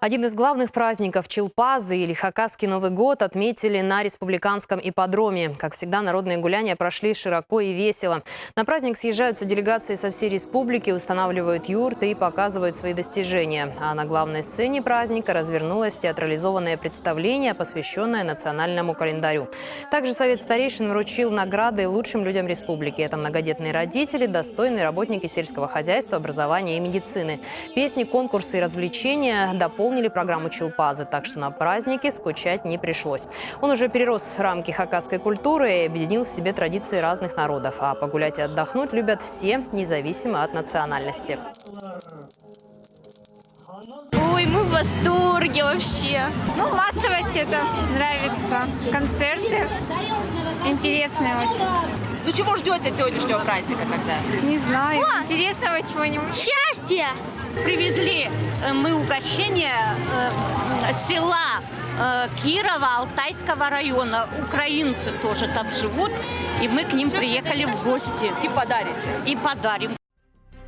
Один из главных праздников Чилпазы или Хакасский Новый год отметили на республиканском ипподроме. Как всегда, народные гуляния прошли широко и весело. На праздник съезжаются делегации со всей республики, устанавливают юрты и показывают свои достижения. А на главной сцене праздника развернулось театрализованное представление, посвященное национальному календарю. Также Совет старейшин вручил награды лучшим людям республики. Это многодетные родители, достойные работники сельского хозяйства, образования и медицины. Песни, конкурсы и развлечения дополнили программу Чилпазы, так что на празднике скучать не пришлось. Он уже перерос рамки хакасской культуры и объединил в себе традиции разных народов. А погулять и отдохнуть любят все, независимо от национальности. Ой, мы в восторге вообще. Ну, массовость это нравится. Концерты интересные очень. Ну чего ждете от сегодняшнего праздника тогда? Не знаю, интересного чего-нибудь. Счастье! Привезли мы угощение села Кирова, Алтайского района. Украинцы тоже там живут, и мы к ним приехали в гости. И подарите. И подарим,